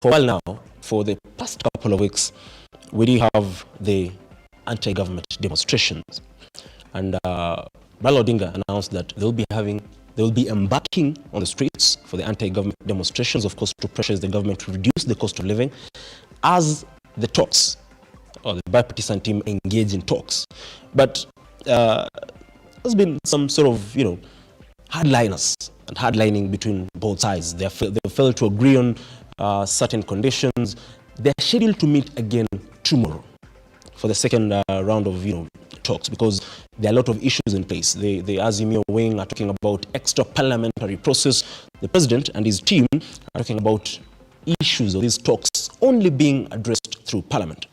For a while now, for the past couple of weeks, we do have the anti-government demonstrations. And Raila Odinga announced that they will be embarking on the streets for the anti-government demonstrations, of course, to pressure the government to reduce the cost of living as the talks, or the bipartisan team engage in talks. But there's been some sort of, hardliners and hardlining between both sides. They failed to agree on certain conditions. They're scheduled to meet again tomorrow for the second round of talks, because there are a lot of issues in place. The Azimio wing are talking about extra parliamentary process. The president and his team are talking about issues of these talks only being addressed through parliament.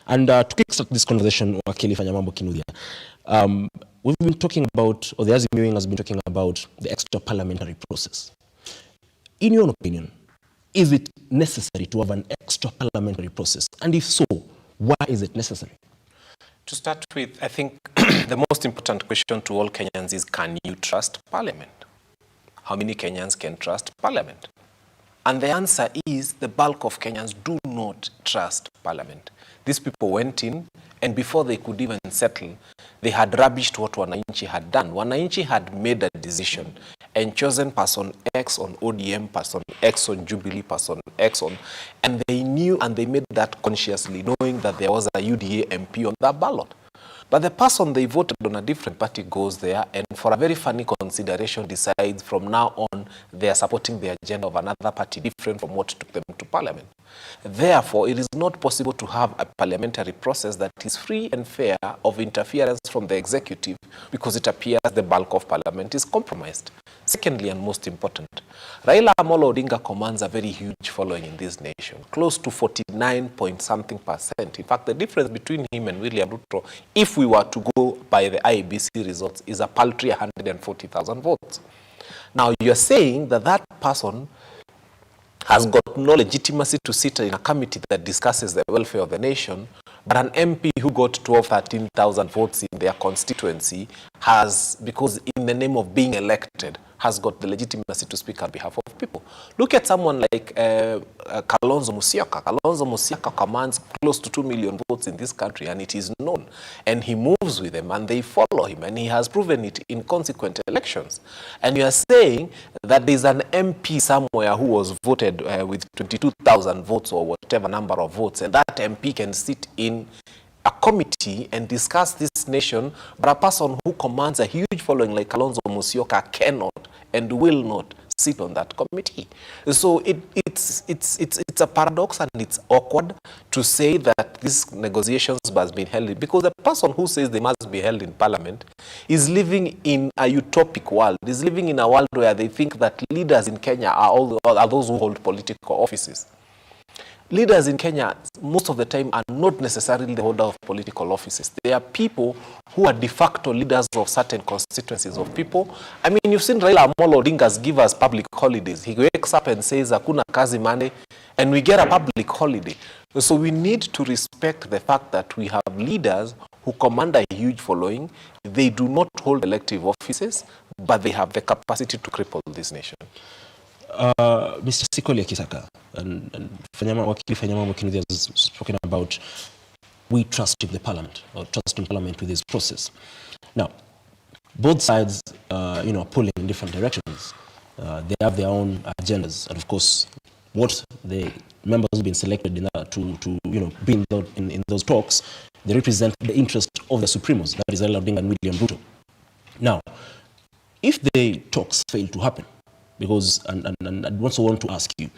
And to kickstart this conversation, Wakili FANYA MAMBO KINUTHIA, we've been talking about, or the Azimio wing has been talking about, the extra parliamentary process. In your opinion, is it necessary to have an extra parliamentary process? And if so, why is it necessary? To start with, I think the most important question to all Kenyans is, can you trust Parliament? How many Kenyans can trust Parliament? And the answer is, the bulk of Kenyans do not trust Parliament. These people went in, and before they could even settle, they had rubbished what Wananchi had done. Wananchi had made a decision and chosen person X on ODM, person X on Jubilee, person X on, and they knew and they made that consciously, knowing that there was a UDA MP on that ballot. But the person they voted on a different party goes there and for a very funny consideration decides from now on they are supporting the agenda of another party different from what took them to Parliament. Therefore, it is not possible to have a parliamentary process that is free and fair of interference from the executive, because it appears the bulk of Parliament is compromised. Secondly, and most important, Raila Amolo Odinga commands a very huge following in this nation, close to 49-point-something%. In fact, the difference between him and William Ruto, if we were to go by the IEBC results, is a paltry 140,000 votes. Now, you're saying that that person has got no legitimacy to sit in a committee that discusses the welfare of the nation, but an MP who got 13,000 votes in their constituency has, because in the name of being elected, has got the legitimacy to speak on behalf of people. Look at someone like Kalonzo Musyoka. Kalonzo Musyoka commands close to 2 million votes in this country, and it is known. And he moves with them, and they follow him, and he has proven it in consequent elections. And you are saying that there's an MP somewhere who was voted with 22,000 votes or whatever number of votes, and that MP can sit in a committee and discuss this nation, but a person who commands a huge following like Kalonzo Musyoka cannot and will not sit on that committee. So it's a paradox, and it's awkward to say that these negotiations must be held, because the person who says they must be held in Parliament is living in a utopic world, is living in a world where they think that leaders in Kenya are those who hold political offices. Leaders in Kenya, most of the time, are not necessarily the holder of political offices. They are people who are de facto leaders of certain constituencies of people. I mean, you've seen Raila Amolo Odinga give us public holidays. He wakes up and says, "Hakuna kazi Monday," and we get a public holiday. So we need to respect the fact that we have leaders who command a huge following. They do not hold elective offices, but they have the capacity to cripple this nation. Mr. SIKOLIA KISAKA and Wakili FANYA MAMBO KINUTHIA has spoken about we trust in the Parliament, or trust in Parliament with this process. Now, both sides, are pulling in different directions. They have their own agendas, and of course, what the members who've been selected to be in those talks, they represent the interest of the Supremos, that is Raila Odinga and William Ruto. Now, if the talks fail to happen, because, and I also want to ask you,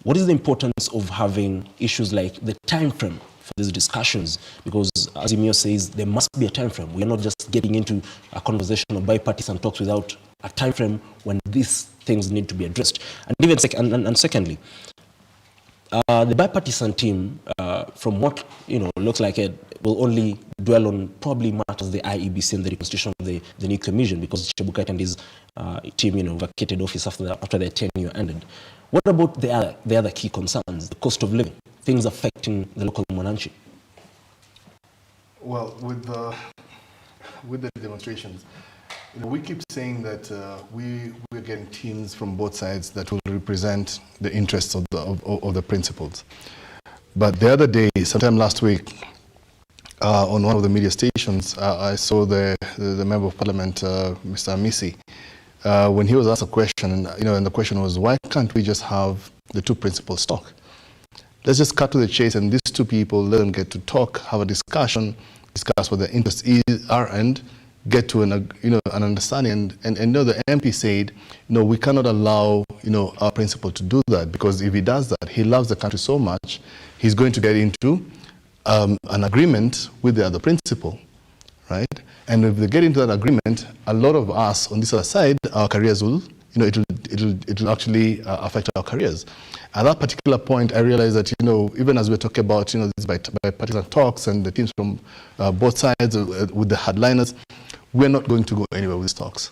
what is the importance of having issues like the time frame for these discussions? Because as Emil says, there must be a time frame. We are not just getting into a conversation of bipartisan talks without a time frame when these things need to be addressed. And even secondly, the bipartisan team, from what looks like it, will only dwell on probably matters the IEBC and the reconstitution of the new commission, because Chebukait and his team vacated office after their tenure ended. What about the other key concerns, the cost of living, things affecting the local Mwananchi? Well, with the demonstrations, We keep saying that we're getting teams from both sides that will represent the interests of the principals. But the other day, sometime last week, on one of the media stations, I saw the Member of Parliament, Mr. Amisi, when he was asked a question, and the question was, why can't we just have the two principals talk? Let's just cut to the chase, and these two people, let them get to talk, have a discussion, discuss what their interests are, and get to an understanding. And the MP said, we cannot allow our principal to do that, because if he does that, he loves the country so much, he's going to get into an agreement with the other principal, right? And if they get into that agreement, a lot of us on this other side, our careers will, it'll actually affect our careers. At that particular point, I realized that, even as we're talking about, these bipartisan talks and the teams from both sides with the headliners, we're not going to go anywhere with these talks.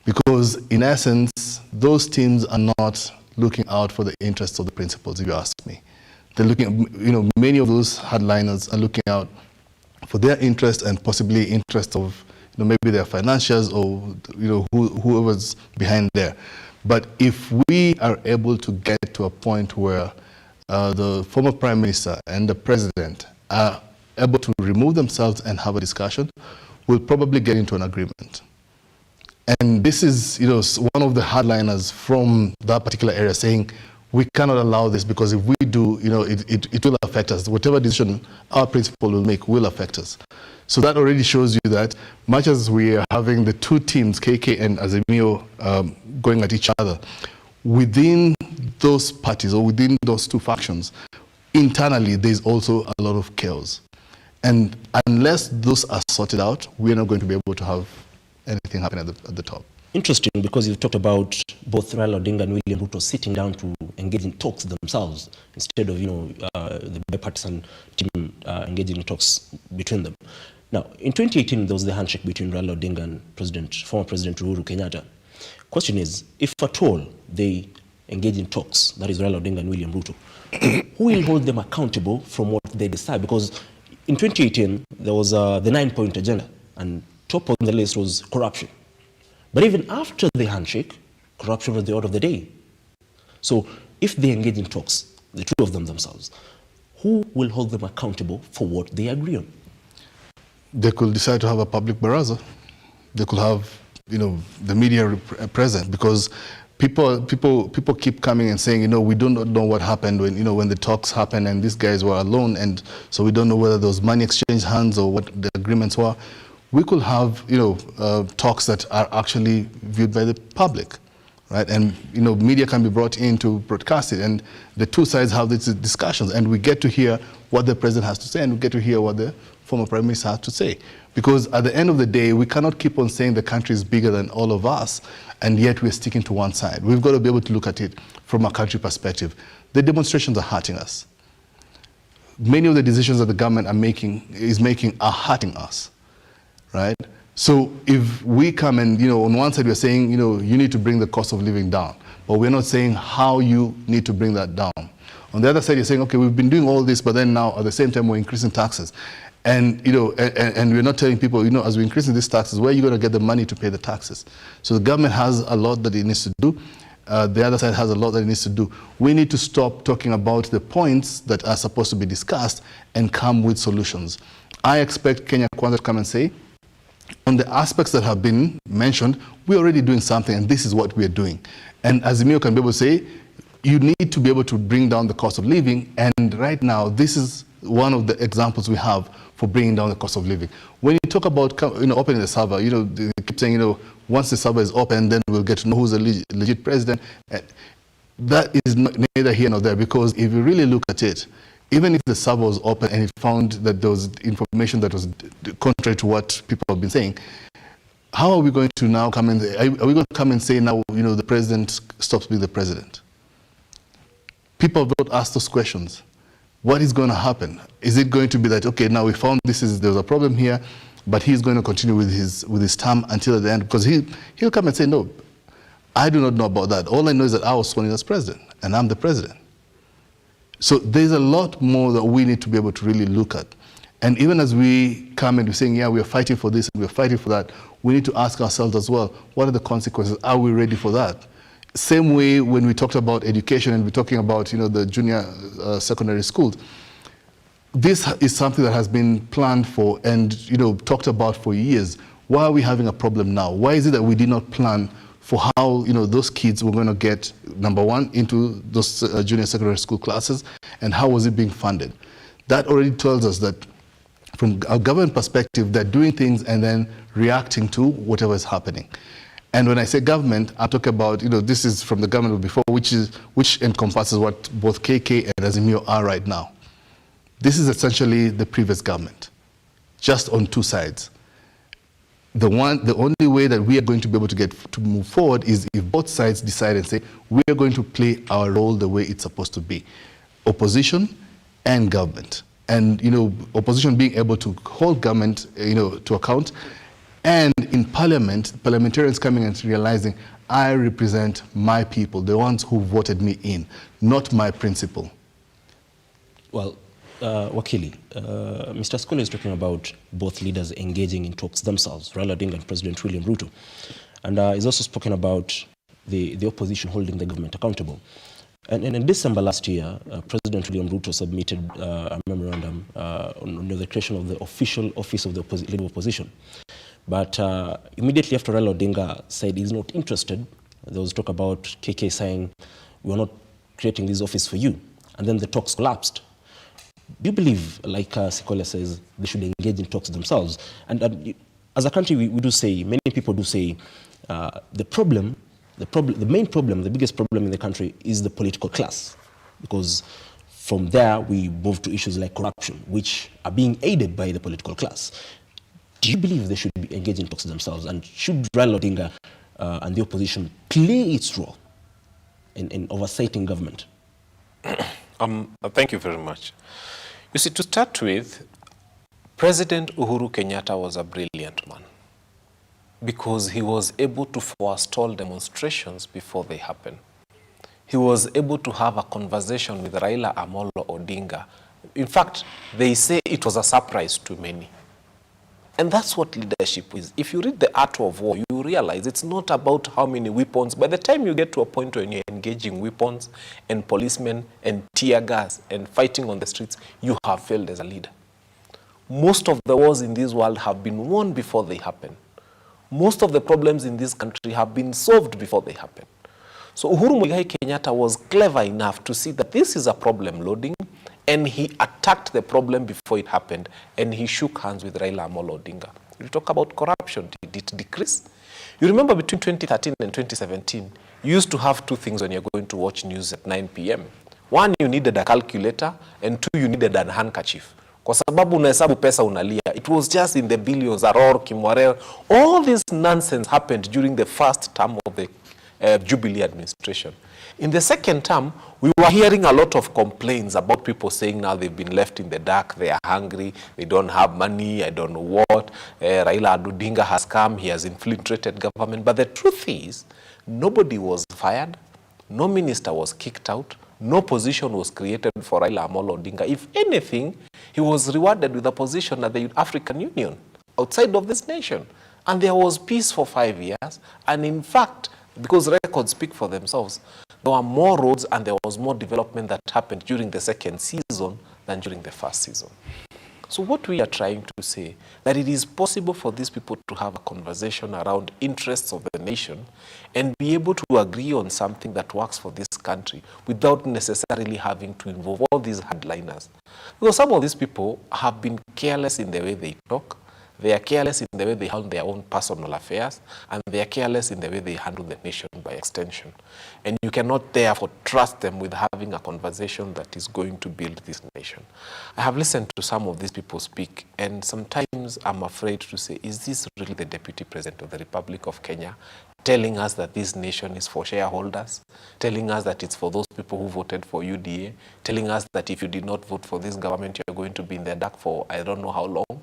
Because in essence, those teams are not looking out for the interests of the principals, if you ask me. They're looking, many of those headliners are looking out for their interest and possibly interest of, maybe their financials or, whoever's behind there. But if we are able to get to a point where the former Prime Minister and the President are able to remove themselves and have a discussion, we'll probably get into an agreement. And this is, one of the hardliners from that particular area saying, we cannot allow this, because if we do, it will affect us. Whatever decision our principal will make will affect us. So that already shows you that much as we are having the two teams, KK and Azimio, going at each other, within those parties or within those two factions, internally there's also a lot of chaos. And unless those are sorted out, we're not going to be able to have anything happen at the top. Interesting, because you've talked about both Raila Odinga and William Ruto sitting down to engage in talks themselves instead of, the bipartisan team engaging in talks between them. Now, in 2018, there was the handshake between Raila Odinga and former President Uhuru Kenyatta. Question is, if at all they engage in talks, that is Raila Odinga and William Ruto, who will hold them accountable from what they decide? Because in 2018, there was the 9-point agenda, and top on the list was corruption. But even after the handshake, corruption was the order of the day. So if they engage in talks, the two of them themselves, who will hold them accountable for what they agree on? They could decide to have a public baraza. They could have, the media present, because people keep coming and saying, we do not know what happened when the talks happened and these guys were alone, and so we don't know whether those money exchanged hands or what the agreements were. We could have, talks that are actually viewed by the public, right? And, media can be brought in to broadcast it, and the two sides have these discussions, and we get to hear what the president has to say, and we get to hear what the former prime minister has to say. Because at the end of the day, we cannot keep on saying the country is bigger than all of us, and yet we're sticking to one side. We've got to be able to look at it from a country perspective. The demonstrations are hurting us. Many of the decisions that the government is making are hurting us. Right? So if we come and, on one side we're saying, you need to bring the cost of living down, but we're not saying how you need to bring that down. On the other side, you're saying, okay, we've been doing all this, but then now at the same time we're increasing taxes. And, and we're not telling people, as we're increasing these taxes, where are you going to get the money to pay the taxes? So the government has a lot that it needs to do. The other side has a lot that it needs to do. We need to stop talking about the points that are supposed to be discussed and come with solutions. I expect Kenya Kwanza to come and say, on the aspects that have been mentioned, we're already doing something, and this is what we're doing. And Azimio can be able to say, you need to be able to bring down the cost of living, and right now, this is one of the examples we have for bringing down the cost of living. When you talk about opening the server, they keep saying, once the server is open, then we'll get to know who's the legit president. That is neither here nor there, because if you really look at it, even if the server was open and it found that there was information that was contrary to what people have been saying, how are we going to now come in? Are we going to come and say now, the president stops being the president? People have not asked those questions. What is going to happen? Is it going to be that, okay, now we found there's a problem here, but he's going to continue with his term until the end? Because he'll come and say, no, I do not know about that. All I know is that I was sworn in as president, and I'm the president. So there's a lot more that we need to be able to really look at. And even as we come and we're saying, yeah, we're fighting for this and we're fighting for that, we need to ask ourselves as well, what are the consequences? Are we ready for that? Same way when we talked about education and we're talking about, the junior secondary schools, this is something that has been planned for and, talked about for years. Why are we having a problem now? Why is it that we did not plan for how, those kids were going to get, number one, into those junior secondary school classes, and how was it being funded? That already tells us that from a government perspective, they're doing things and then reacting to whatever is happening. And when I say government, I talk about, this is from the government before, which encompasses what both KK and Azimio are right now. This is essentially the previous government, just on two sides. The only way that we are going to be able to move forward is if both sides decide and say, we are going to play our role the way it's supposed to be. Opposition and government. And, opposition being able to hold government, to account. And in parliament, parliamentarians coming and realizing, I represent my people, the ones who voted me in, not my principle. Well, Wakili, Mr. Sikolia is talking about both leaders engaging in talks themselves, Raila Odinga and President William Ruto. And he's also spoken about the opposition holding the government accountable. And in December last year, President William Ruto submitted a memorandum on the creation of the official office of the leader of opposition. But immediately after Raila Odinga said he's not interested, there was talk about KK saying, we're not creating this office for you. And then the talks collapsed. Do you believe, like Sikolia says, they should engage in talks themselves? And as a country, we do say, many people do say, the main problem, the biggest problem in the country is the political class. Because from there, we move to issues like corruption, which are being aided by the political class. Do you believe they should be engaged in talks themselves? And should Raila Odinga and the opposition play its role in oversighting government? Thank you very much. You see, to start with, President Uhuru Kenyatta was a brilliant man because he was able to forestall demonstrations before they happen. He was able to have a conversation with Raila Amolo Odinga. In fact, they say it was a surprise to many. And that's what leadership is. If you read The Art of War, you realize it's not about how many weapons. By the time you get to a point when you're engaging weapons and policemen and tear gas and fighting on the streets, you have failed as a leader. Most of the wars in this world have been won before they happen. Most of the problems in this country have been solved before they happen. So Uhuru Muigai Kenyatta was clever enough to see that this is a problem loading, and he attacked the problem before it happened, and he shook hands with Raila Amolo Odinga. You talk about corruption, did it decrease? You remember between 2013 and 2017, you used to have two things when you're going to watch news at 9 p.m. One, you needed a calculator, and two, you needed a handkerchief. Kwa sababu unahesabu pesa unalia. It was just in the billions, Aror, Kimwarel. All this nonsense happened during the first term of the Jubilee administration. In the second term, we were hearing a lot of complaints about people saying now they've been left in the dark, they are hungry, they don't have money, I don't know what. Raila Odinga has come, he has infiltrated government. But the truth is, nobody was fired, no minister was kicked out, no position was created for Raila Amolo Odinga. If anything, he was rewarded with a position at the African Union, outside of this nation. And there was peace for 5 years. And in fact, because records speak for themselves, there were more roads and there was more development that happened during the second season than during the first season. So what we are trying to say, that it is possible for these people to have a conversation around interests of the nation and be able to agree on something that works for this country without necessarily having to involve all these hardliners. Because some of these people have been careless in the way they talk, they are careless in the way they handle their own personal affairs, and they are careless in the way they handle the nation by extension. And you cannot therefore trust them with having a conversation that is going to build this nation. I have listened to some of these people speak, and sometimes I'm afraid to say, is this really the Deputy President of the Republic of Kenya telling us that this nation is for shareholders, telling us that it's for those people who voted for UDA, telling us that if you did not vote for this government, you're going to be in the dark for I don't know how long?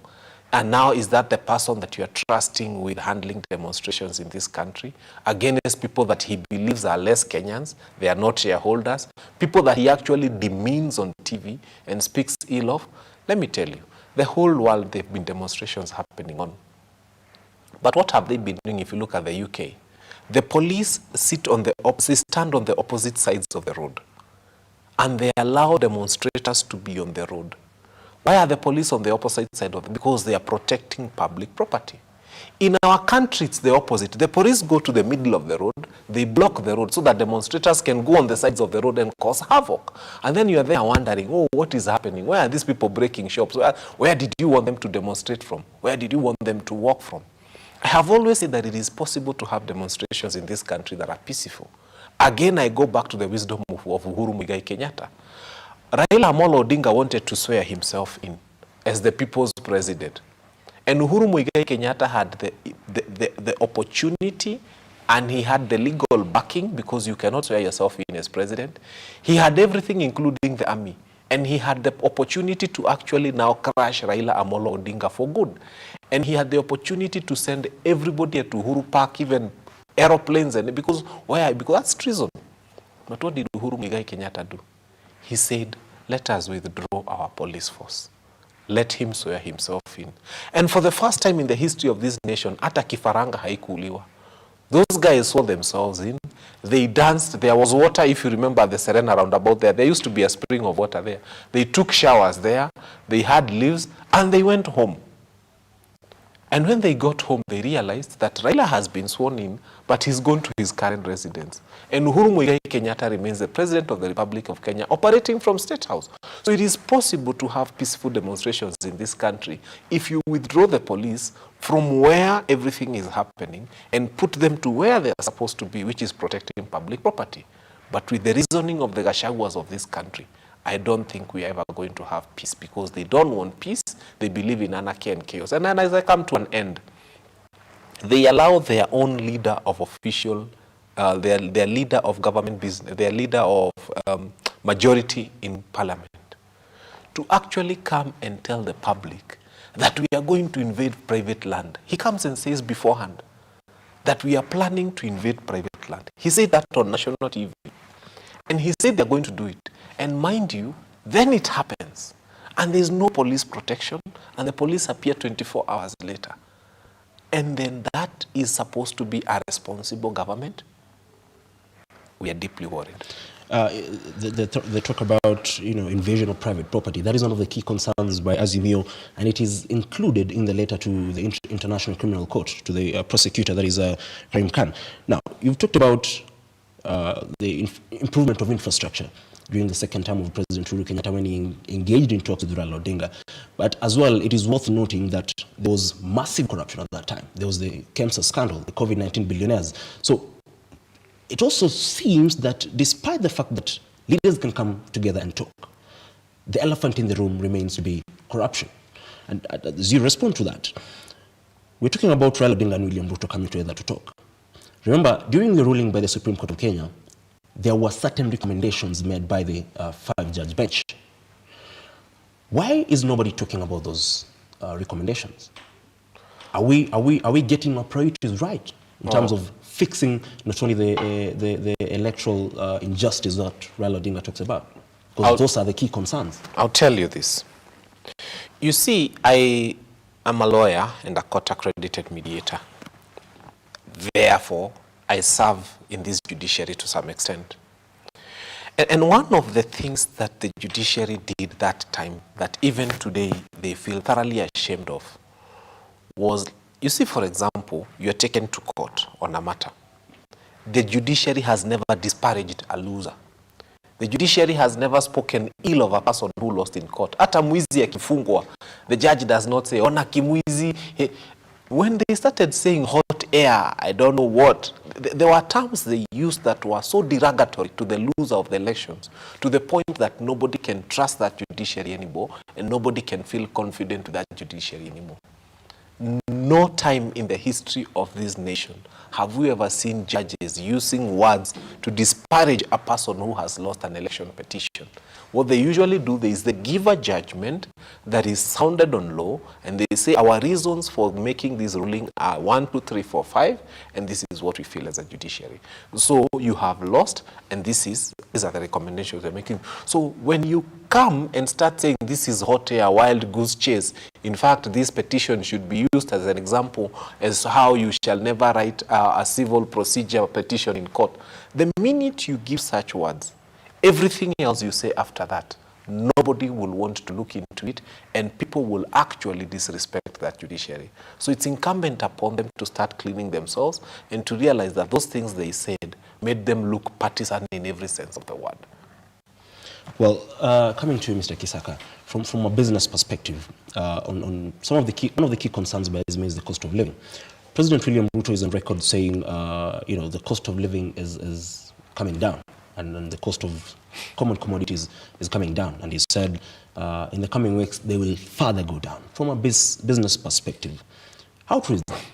And now is that the person that you are trusting with handling demonstrations in this country against people that he believes are less Kenyans, they are not shareholders, people that he actually demeans on TV and speaks ill of? Let me tell you, The whole world, there have been demonstrations happening on. But what have they been doing if you look at the UK? The police stand on the opposite sides of the road. And they allow demonstrators to be on the road. Why are the police on the opposite side of it? Because they are protecting public property. In our country, it's the opposite. The police go to the middle of the road, they block the road so that demonstrators can go on the sides of the road and cause havoc. And then you are there wondering, oh, what is happening? Why are these people breaking shops? Where did you want them to demonstrate from? Where did you want them to walk from? I have always said that it is possible to have demonstrations in this country that are peaceful. Again, I go back to the wisdom of Uhuru Muigai Kenyatta. Raila Amolo Odinga wanted to swear himself in as the people's president. And Uhuru Muigai Kenyatta had the opportunity, and he had the legal backing, because you cannot swear yourself in as president. He had everything, including the army. And he had the opportunity to actually now crush Raila Amolo Odinga for good. And he had the opportunity to send everybody to Uhuru Park, even aeroplanes, and because why? Because that's treason. But what did Uhuru Muigai Kenyatta do? He said, let us withdraw our police force. Let him swear himself in. And for the first time in the history of this nation, hata kifaranga haikuuliwa. Those guys saw themselves in. They danced. There was water, if you remember the Serena roundabout there. There used to be a spring of water there. They took showers there. They had leaves, and they went home. And when they got home, they realized that Raila has been sworn in, but he's gone to his current residence. And Uhuru Muigai Kenyatta remains the President of the Republic of Kenya, operating from State House. So it is possible to have peaceful demonstrations in this country if you withdraw the police from where everything is happening and put them to where they are supposed to be, which is protecting public property. But with the reasoning of the Gashaguas of this country, I don't think we are ever going to have peace, because they don't want peace. They believe in anarchy and chaos. And then as I come to an end, they allow their own leader of official, their leader of government business, their leader of majority in parliament, to actually come and tell the public that we are going to invade private land. He comes and says beforehand that we are planning to invade private land. He said that on national TV. And he said they're going to do it. And mind you, then it happens. And there's no police protection, and the police appear 24 hours later. And then that is supposed to be a responsible government? We are deeply worried. They talk about, invasion of private property. That is one of the key concerns by Azimio, and it is included in the letter to the International Criminal Court, to the prosecutor, that is Karim Khan. Now, you've talked about the improvement of infrastructure during the second term of President Uhuru Kenyatta when he engaged in talks with Raila Odinga. But as well, it is worth noting that there was massive corruption at that time. There was the KEMSA scandal, the COVID-19 billionaires. So it also seems that despite the fact that leaders can come together and talk, the elephant in the room remains to be corruption. And as you respond to that, we're talking about Raila Odinga and William Ruto coming together to talk. Remember, during the ruling by the Supreme Court of Kenya, there were certain recommendations made by the five-judge bench. Why is nobody talking about those recommendations? Are we getting our priorities right in terms of fixing not only the electoral injustice that Raila Odinga talks about? Because those are the key concerns. I'll tell you this. You see, I am a lawyer and a court-accredited mediator. Therefore, I serve in this judiciary to some extent. And one of the things that the judiciary did that time, that even today they feel thoroughly ashamed of, was, you see, for example, you're taken to court on a matter. The judiciary has never disparaged a loser. The judiciary has never spoken ill of a person who lost in court. Hata mwizi akifungwa, the judge does not say, ona kimwizi. When they started saying hot air, I don't know what, there were terms they used that were so derogatory to the loser of the elections, to the point that nobody can trust that judiciary anymore, and nobody can feel confident with that judiciary anymore. No time in the history of this nation have we ever seen judges using words to disparage a person who has lost an election petition. What they usually do is they give a judgment that is sounded on law, and they say our reasons for making this ruling are 1, 2, 3, 4, 5, and this is what we feel as a judiciary. So you have lost, and these are the recommendations they're making. So when you come and start saying this is hot air, wild goose chase, in fact, this petition should be used as an example as how you shall never write a civil procedure petition in court. The minute you give such words, everything else you say after that, nobody will want to look into it, and people will actually disrespect that judiciary. So it's incumbent upon them to start cleaning themselves and to realize that those things they said made them look partisan in every sense of the word. Well, coming to Mr. Kisaka, from a business perspective, on one of the key concerns by Izmi is the cost of living. President William Ruto is on record saying, the cost of living is coming down, and the cost of common commodities is coming down. And he said in the coming weeks, they will further go down. From a business perspective, how true is that?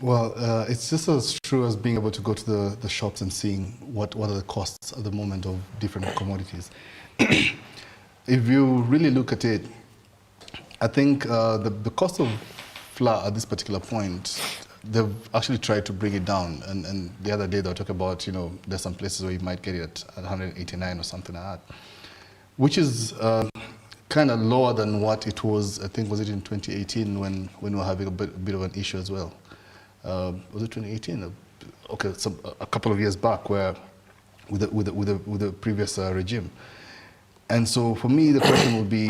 Well, it's just as true as being able to go to the shops and seeing what are the costs at the moment of different commodities. If you really look at it, I think the cost of flour at this particular point, they've actually tried to bring it down. And the other day they were talking about, there's some places where you might get it at 189 or something like that, which is kind of lower than what it was, I think, was it in 2018 when we were having a bit of an issue as well. Was it 2018? Okay, a couple of years back, where with the previous regime. And so for me, the question would be,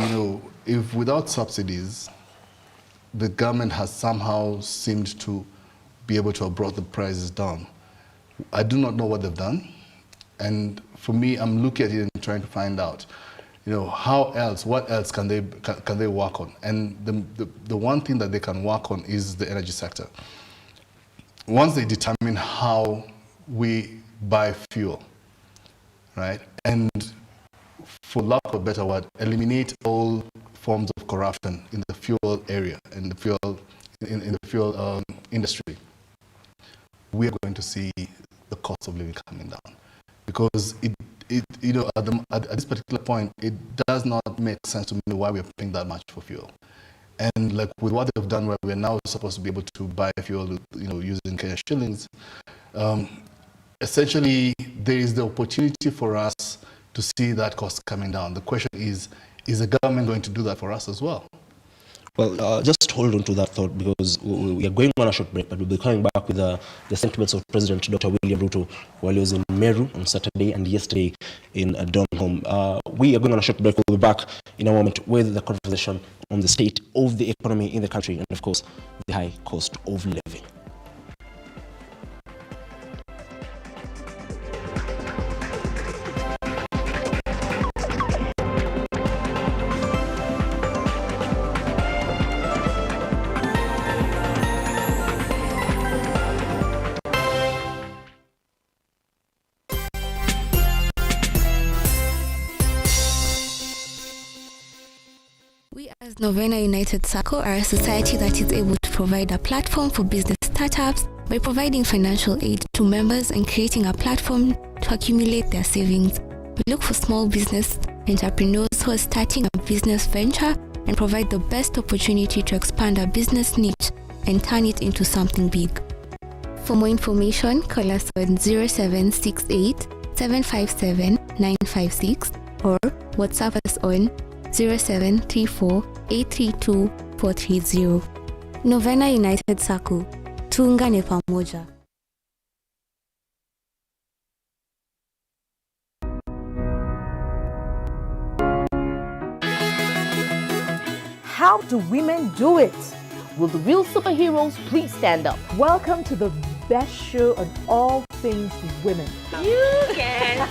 if without subsidies, the government has somehow seemed to be able to have brought the prices down. I do not know what they've done, and for me, I'm looking at it and trying to find out, what else can they work on? And the one thing that they can work on is the energy sector. Once they determine how we buy fuel, right, and for lack of a better word, eliminate all forms of corruption in the fuel area, in the fuel industry, we are going to see the cost of living coming down. Because at this particular point, it does not make sense to me why we are paying that much for fuel. And like with what they've done, where we're now supposed to be able to buy fuel, using Kenya shillings, essentially there is the opportunity for us to see that cost coming down. The question is the government going to do that for us as well? Well, just hold on to that thought, because we are going on a short break, but we'll be coming back with the sentiments of President Dr. William Ruto while he was in Meru on Saturday and yesterday in Donholm. We are going on a short break. We'll be back in a moment with the conversation on the state of the economy in the country and, of course, the high cost of living. As Novena United Circle are a society that is able to provide a platform for business startups by providing financial aid to members and creating a platform to accumulate their savings. We look for small business entrepreneurs who are starting a business venture and provide the best opportunity to expand a business niche and turn it into something big. For more information, call us on 0768 757 956 or WhatsApp us on 0734 832 430. Novena United Circle. Tuungane pamoja. How do women do it? Will the real superheroes please stand up? Welcome to the best show on all things women. You can.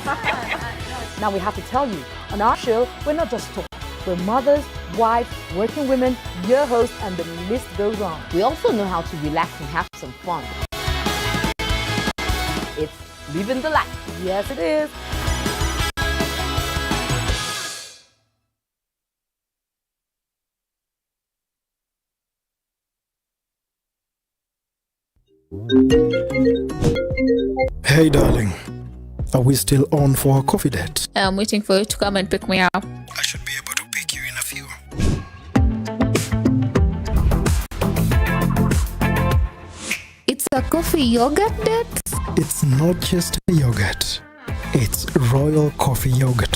Now we have to tell you, on our show, we're not just talking. We're mothers, wives, working women, your hosts, and the list goes on. We also know how to relax and have some fun. It's living the life. Yes, it is. Hey darling, are we still on for a coffee date? I'm waiting for you to come and pick me up. I should be able to pick you in a few. It's a coffee yogurt date? It's not just a yogurt. It's Royal Coffee Yogurt.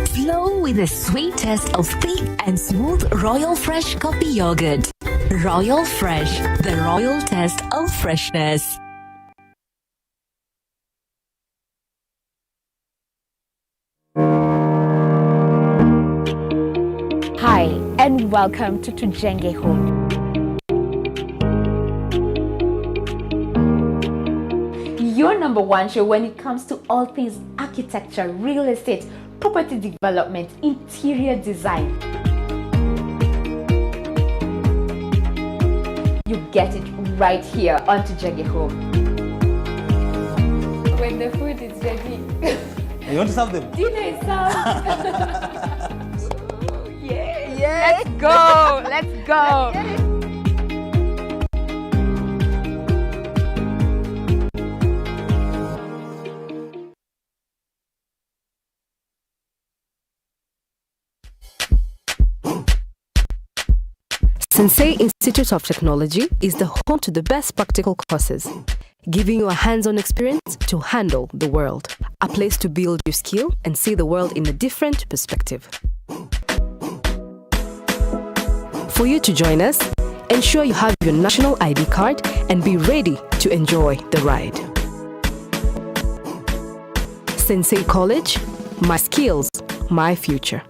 Flow with the sweet taste of thick and smooth Royal Fresh coffee yogurt. Royal Fresh, the royal taste of freshness. Hi, and welcome to Tujenge Home. Your number one show when it comes to all things architecture, real estate, property development, interior design. You get it right here on Tujenge Home. When the food is ready. You want to serve them? Dinner is served. Yeah. Let's go. Let's go. Sensei Institute of Technology is the home to the best practical courses, giving you a hands-on experience to handle the world. A place to build your skill and see the world in a different perspective. For you to join us, ensure you have your national ID card and be ready to enjoy the ride. Sensei College, my skills, my future.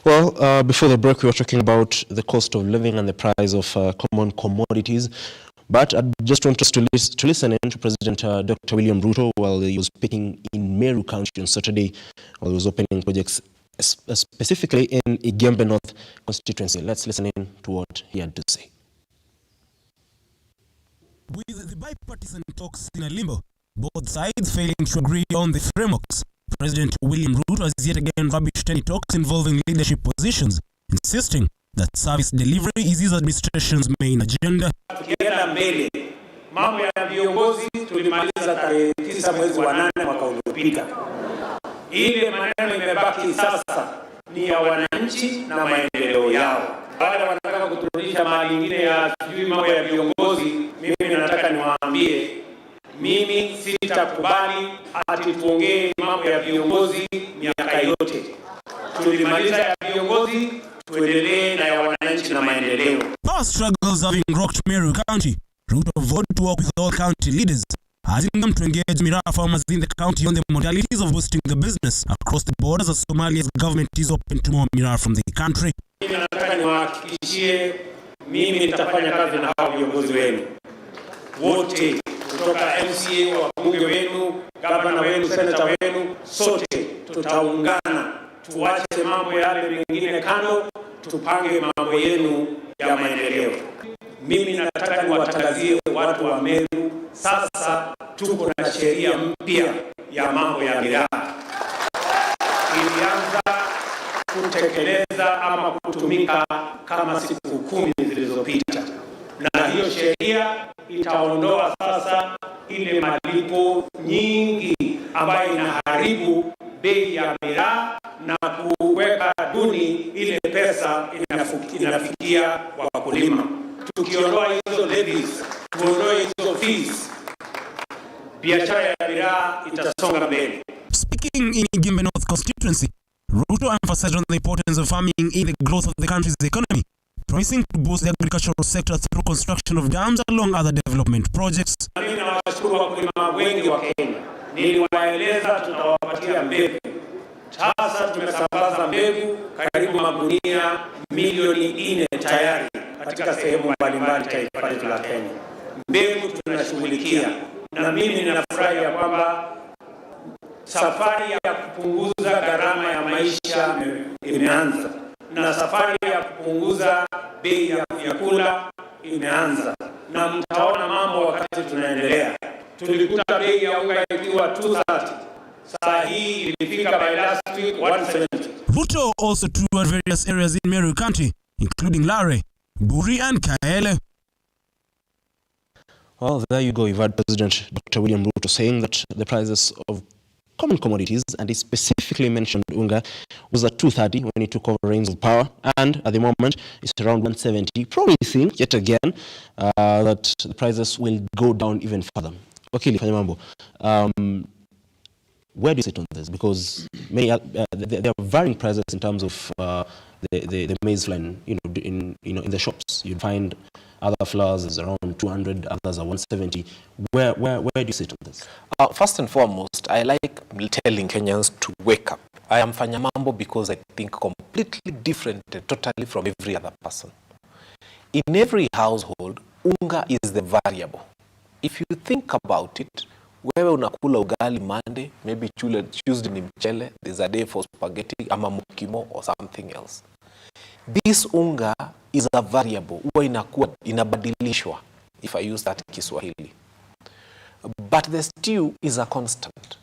Well, before the break, we were talking about the cost of living and the price of common commodities. But I just want us to listen in to President Dr. William Ruto while he was speaking in Meru County on Saturday, while he was opening projects specifically in Igembe North constituency. Let's listen in to what he had to say. With the bipartisan talks in a limbo, both sides failing to agree on the frameworks, President William Ruto has yet again rubbished any talks involving leadership positions, insisting that service delivery is his administration's main agenda. Tukienda mbele, mambo ya viongozi tulimaliza tarehe 9 mwezi wa 8 mwaka uliopita. Ile maneno imebaki sasa ni ya wananchi na maendeleo yao. Wale wanataka kuturudisha mahali nyingine ya sijui mambo ya viongozi, mimi nataka niwaambie mimi sitakubali ati tuongee mambo ya viongozi miaka yote. Tulimaliza ya viongozi, tuendelee na ya wananchi na maendeleo. Power struggles having rocked Meru County, Ruto vowed to work with all county leaders, asking them to engage Miraa farmers in the county on the modalities of boosting the business across the borders as Somalia's government is open to more Miraa from the country. Mimi nataka niwahakikishie mimi nitafanya kazi na hao viongozi wenu wote, kutoka MCA, wabunge wenu, gavana wenu, senata wenu, sote tutaungana, tuache mambo yale mengine kando, tupange mambo yenu ya maendeleo. Mimi nataka niwatangazie watu wa Meru, sasa tuko na sheria mpya ya mambo ya miraa. Ilianza kutekeleza ama kutumika kama siku 10 zilizopita. Na hiyo sheria itaondoa sasa ile malipo nyingi ambayo inaharibu bei ya miraa na kuweka duni ile pesa inafikia wakulima. Tukiondoa hizo levies, tuondoe hizo fees, biashara ya miraa itasonga mbele. Speaking in Igembe North constituency, Ruto emphasized on the importance of farming in the growth of the country's economy, promising to boost the agricultural sector through construction of dams along other development projects. Mimi nawashukuru wakulima wengi wa Kenya. Niliwaeleza tutawapatia mbegu. Sasa tumesambaza mbegu karibu magunia milioni 4 tayari katika sehemu mbalimbali taifa letu la Kenya. Mbegu tunashughulikia, na mimi ninafurahi ya kwamba safari ya kupunguza gharama ya maisha imeanza, na safari ya kupunguza bei ya vyakula imeanza, na mtaona mambo wakati tunaendelea. Tulikuta bei ya unga ikiwa 230, saa hii ilifika by last week 170. Ruto also toured various areas in Meru County, including Lare, Buri and Kaele. Well, there you go. You've had President Dr. William Ruto saying that the prices of common commodities, and he specifically mentioned unga, was at 230 when he took over reins of power, and at the moment it's around 170, promising yet again that the prices will go down even further. Okay, FANYA MAMBO, where do you sit on this? Because many there are varying prices in terms of the maize line, in the shops. You'd find other flours is around 200, others are 170. Where do you sit on this? First and foremost, I like telling Kenyans to wake up. I am FANYA MAMBO because I think completely different totally from every other person. In every household, unga is the variable. If you think about it, wewe unakula ugali Monday, maybe Tuesday ni mchele, there's a day for spaghetti ama mukimo or something else. This unga is a variable. Huwa inakuwa inabadilishwa, if I use that Kiswahili. But the stew is a constant.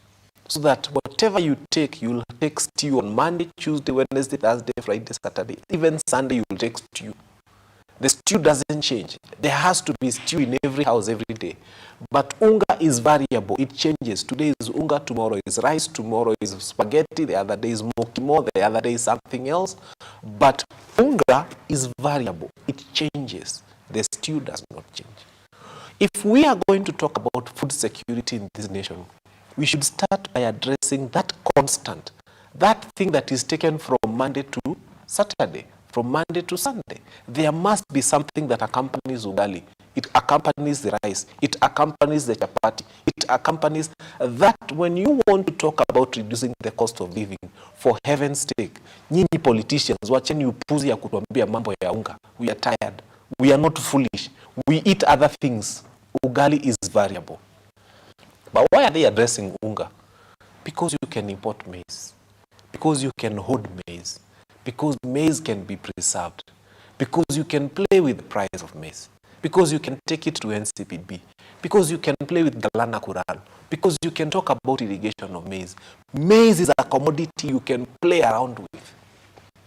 So that whatever you take, you'll take stew on Monday, Tuesday, Wednesday, Thursday, Friday, Saturday. Even Sunday, you'll take stew. The stew doesn't change. There has to be stew in every house every day. But unga is variable. It changes. Today is unga, tomorrow is rice, tomorrow is spaghetti, the other day is mokimo, the other day is something else. But unga is variable. It changes. The stew does not change. If we are going to talk about food security in this nation, we should start by addressing that constant, that thing that is taken from Monday to Saturday, from Monday to Sunday. There must be something that accompanies ugali. It accompanies the rice. It accompanies the chapati. It accompanies that. When you want to talk about reducing the cost of living, for heaven's sake, nyinyi politicians, wacheni upuzi ya kutuambia mambo ya unga. We are tired. We are not foolish. We eat other things. Ugali is variable. But why are they addressing unga? Because you can import maize. Because you can hold maize. Because maize can be preserved. Because you can play with the price of maize. Because you can take it to NCPB. Because you can play with Galana Kural. Because you can talk about irrigation of maize. Maize is a commodity you can play around with.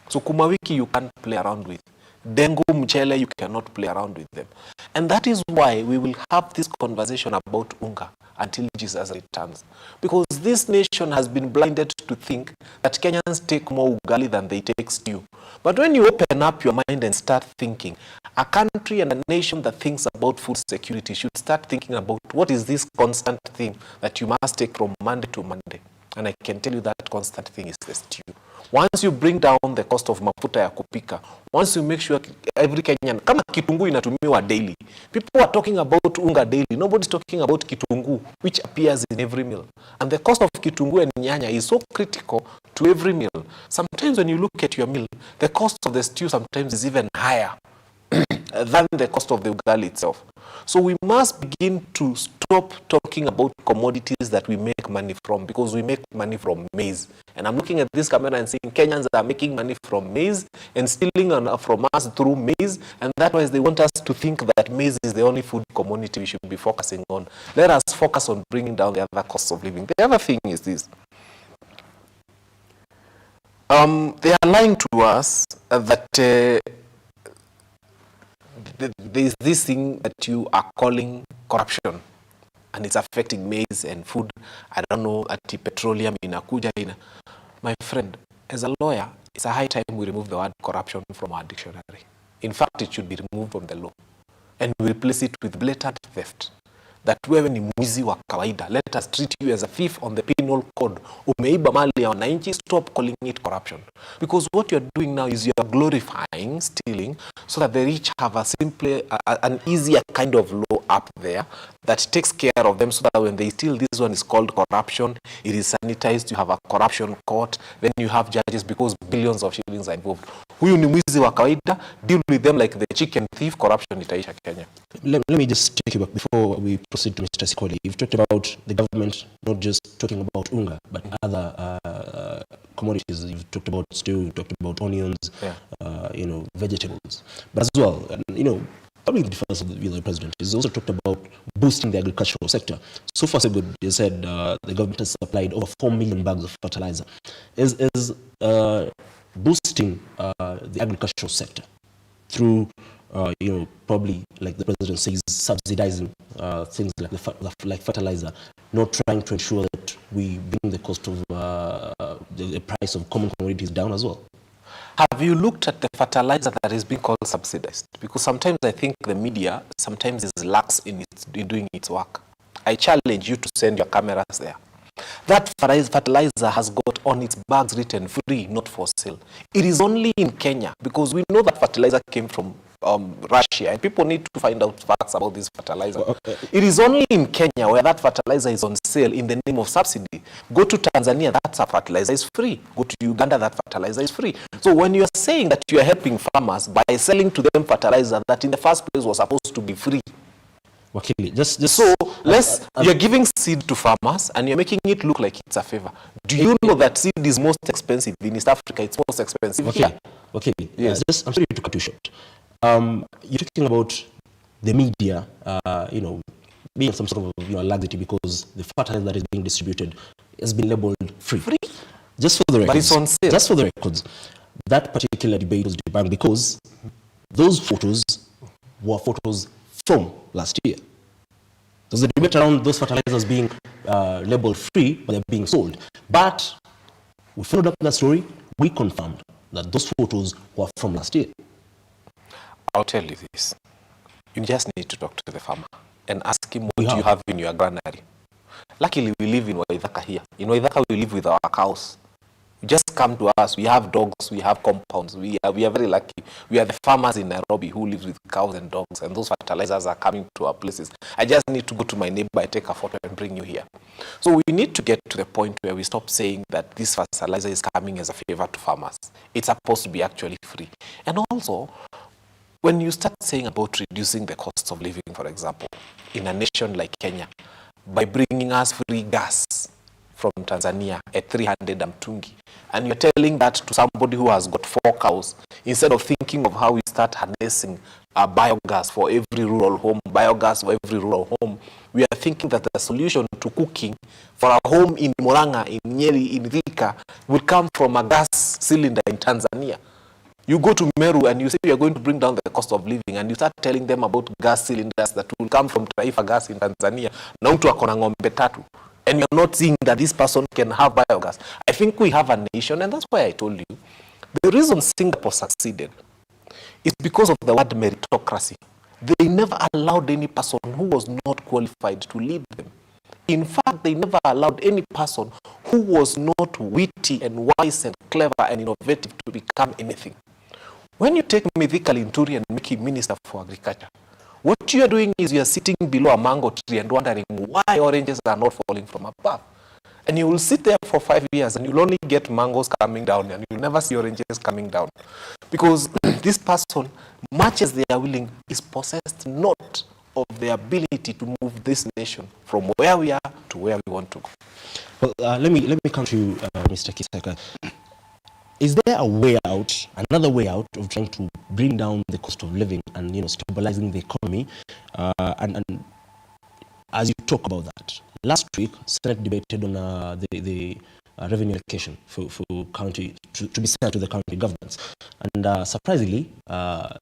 So kumawiki you can't play around with. Dengu, mchele, you cannot play around with them. And that is why we will have this conversation about unga until Jesus returns. Because this nation has been blinded to think that Kenyans take more ugali than they take stew. But when you open up your mind and start thinking, a country and a nation that thinks about food security should start thinking about what is this constant thing that you must take from Monday to Monday. And I can tell you that constant thing is the stew. Once you bring down the cost of mafuta ya kupika, once you make sure every Kenyan, kama kitungu inatumiwa daily, people are talking about unga daily. Nobody's talking about kitungu, which appears in every meal. And the cost of kitungu and nyanya is so critical to every meal. Sometimes when you look at your meal, the cost of the stew sometimes is even higher than the cost of the ugali itself. So we must begin to stop talking about commodities that we make money from, because we make money from maize. And I'm looking at this camera and saying Kenyans are making money from maize and stealing from us through maize, and that's why they want us to think that maize is the only food commodity we should be focusing on. Let us focus on bringing down the other costs of living. The other thing is this. They are lying to us that there's this thing that you are calling corruption, and it's affecting maize and food. I don't know, at petroleum inakuja ina. My friend, as a lawyer, it's a high time we remove the word corruption from our dictionary. In fact, it should be removed from the law, and we replace it with blatant theft. That wewe ni mwizi wa kawaida. Let us treat you as a thief on the penal code. Umeiba mali ya wananchi, stop calling it corruption. Because what you're doing now is you're glorifying stealing so that the rich have a simpler, an easier kind of law up there that takes care of them, so that when they steal, this one is called corruption. It is sanitized. You have a corruption court. Then you have judges, because billions of shillings are involved. Huyu ni mwizi wa kawaida. Deal with them like the chicken thief. Corruption itaisha Kenya. Let me just take you back before we proceed to Mr. Sikolia. You've talked about the government not just talking about unga, but other commodities. You've talked about stew, you've talked about onions, vegetables. But as well, probably the defense of the president, is also talked about boosting the agricultural sector. So far, so good. They said the government has supplied over 4 million bags of fertilizer. Is boosting the agricultural sector through, probably, like the president says, subsidizing things like fertilizer, not trying to ensure that we bring the cost of the price of common commodities down as well? Have you looked at the fertilizer that is being called subsidized? Because sometimes I think the media sometimes is lax in doing its work. I challenge you to send your cameras there. That fertilizer has got on its bags written free, not for sale. It is only in Kenya, because we know that fertilizer came from Russia, and people need to find out facts about this fertilizer. Okay. It is only in Kenya where that fertilizer is on sale in the name of subsidy. Go to Tanzania, that fertilizer is free. Go to Uganda, that fertilizer is free. So when you are saying that you are helping farmers by selling to them fertilizer that in the first place was supposed to be free, okay, you're giving seed to farmers and you're making it look like it's a favor. Do you know that seed is most expensive in East Africa? It's most expensive here. Okay, yes. I'm sorry to cut you short. You're talking about the media, being some sort of laxity because the fertilizer that is being distributed has been labeled free. Just for the records. But it's on sale. Just for the records. That particular debate was debunked because those photos were photos from last year. There's a debate around those fertilizers being labeled free, but they're being sold. But we followed up that story. We confirmed that those photos were from last year. I'll tell you this. You just need to talk to the farmer and ask him what you have in your granary. Luckily, we live in Waithaka here. In Waithaka, we live with our cows. You just come to us. We have dogs. We have compounds. We are very lucky. We are the farmers in Nairobi who live with cows and dogs, and those fertilizers are coming to our places. I just need to go to my neighbor, take a photo, and bring you here. So we need to get to the point where we stop saying that this fertilizer is coming as a favor to farmers. It's supposed to be actually free. And also, when you start saying about reducing the costs of living, for example, in a nation like Kenya, by bringing us free gas from Tanzania at 300 mtungi, and you're telling that to somebody who has got 4 cows, instead of thinking of how we start harnessing biogas for every rural home, we are thinking that the solution to cooking for a home in Murang'a, in Nyeri, in Thika, will come from a gas cylinder in Tanzania. You go to Meru and you say you are going to bring down the cost of living, and you start telling them about gas cylinders that will come from Taifa Gas in Tanzania. Na mtu akona ng'ombe 3. And you're not seeing that this person can have biogas. I think we have a nation, and that's why I told you, the reason Singapore succeeded is because of the word meritocracy. They never allowed any person who was not qualified to lead them. In fact, they never allowed any person who was not witty and wise and clever and innovative to become anything. When you take Mithika Linturi and make him Minister for Agriculture, what you are doing is you are sitting below a mango tree and wondering why oranges are not falling from above. And you will sit there for 5 years and you'll only get mangoes coming down and you'll never see oranges coming down. Because this person, much as they are willing, is possessed not of the ability to move this nation from where we are to where we want to go. Well, let me come to Mr. Kisaka. Is there a way out, another way out of trying to bring down the cost of living and stabilizing the economy? And as you talk about that, last week Senate debated on the revenue allocation for county to be sent to the county governments, and surprisingly, the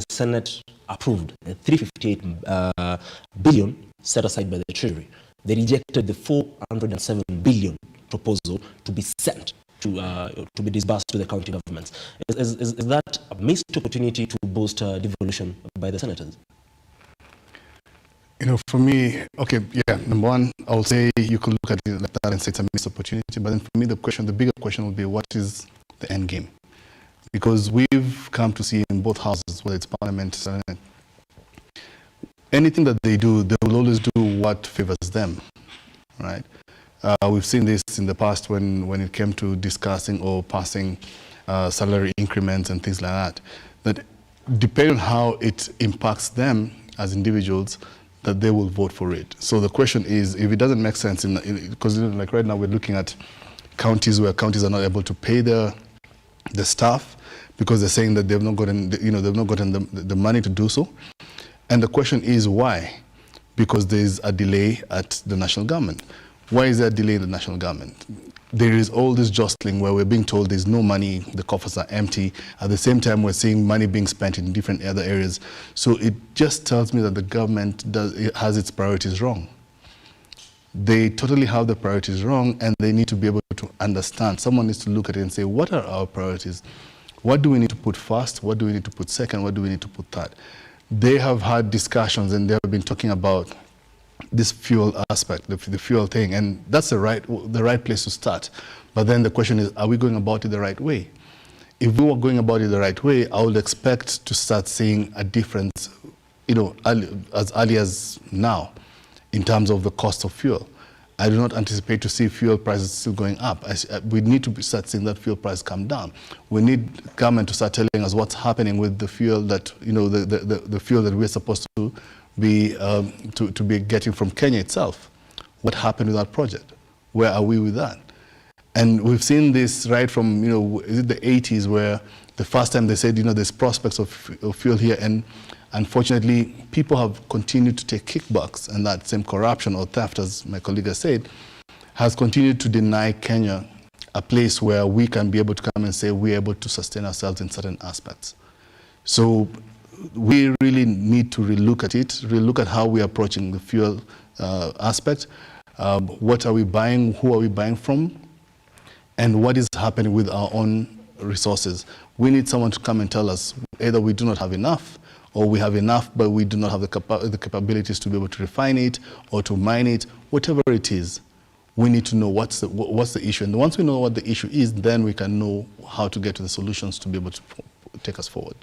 Senate approved the 358 billion set aside by the Treasury. They rejected the 407 billion proposal to be sent to be disbursed to the county governments. Is that a missed opportunity to boost devolution by the senators? For me, okay, yeah, number one, I would say you could look at it like that and say it's a missed opportunity, but then for me, the bigger question would be, what is the end game? Because we've come to see in both houses, whether it's Parliament, Senate, anything that they do, they will always do what favors them, right? We've seen this in the past when it came to discussing or passing salary increments and things like that, that depending on how it impacts them as individuals, that they will vote for it. So the question is, if it doesn't make sense, because like right now we're looking at counties where counties are not able to pay the staff because they're saying that they've not gotten, they've not gotten the money to do so. And the question is why? Because there is a delay at the national government. Why is there a delay in the national government? There is all this jostling where we're being told there's no money, the coffers are empty. At the same time, we're seeing money being spent in different other areas. So it just tells me that the government has its priorities wrong. They totally have the priorities wrong, and they need to be able to understand. Someone needs to look at it and say, what are our priorities? What do we need to put first? What do we need to put second? What do we need to put third? They have had discussions, and they have been talking about this fuel aspect, the fuel thing, and that's the right place to start. But then the question is, are we going about it the right way? If we were going about it the right way, I would expect to start seeing a difference, as early as now, in terms of the cost of fuel. I do not anticipate to see fuel prices still going up. We need to start seeing that fuel price come down. We need government to start telling us what's happening with the fuel that, the fuel that we're supposed to be getting from Kenya itself. What happened with that project? Where are we with that? And we've seen this right from, is it the 80s, where the first time they said, there's prospects of fuel here, and unfortunately, people have continued to take kickbacks, and that same corruption or theft, as my colleague has said, has continued to deny Kenya a place where we can be able to come and say we're able to sustain ourselves in certain aspects. So we really need to relook at it, relook at how we're approaching the fuel aspect. What are we buying? Who are we buying from? And what is happening with our own resources? We need someone to come and tell us either we do not have enough, or we have enough, but we do not have the capabilities to be able to refine it or to mine it. Whatever it is, we need to know what's the issue. And once we know what the issue is, then we can know how to get to the solutions to be able to take us forward.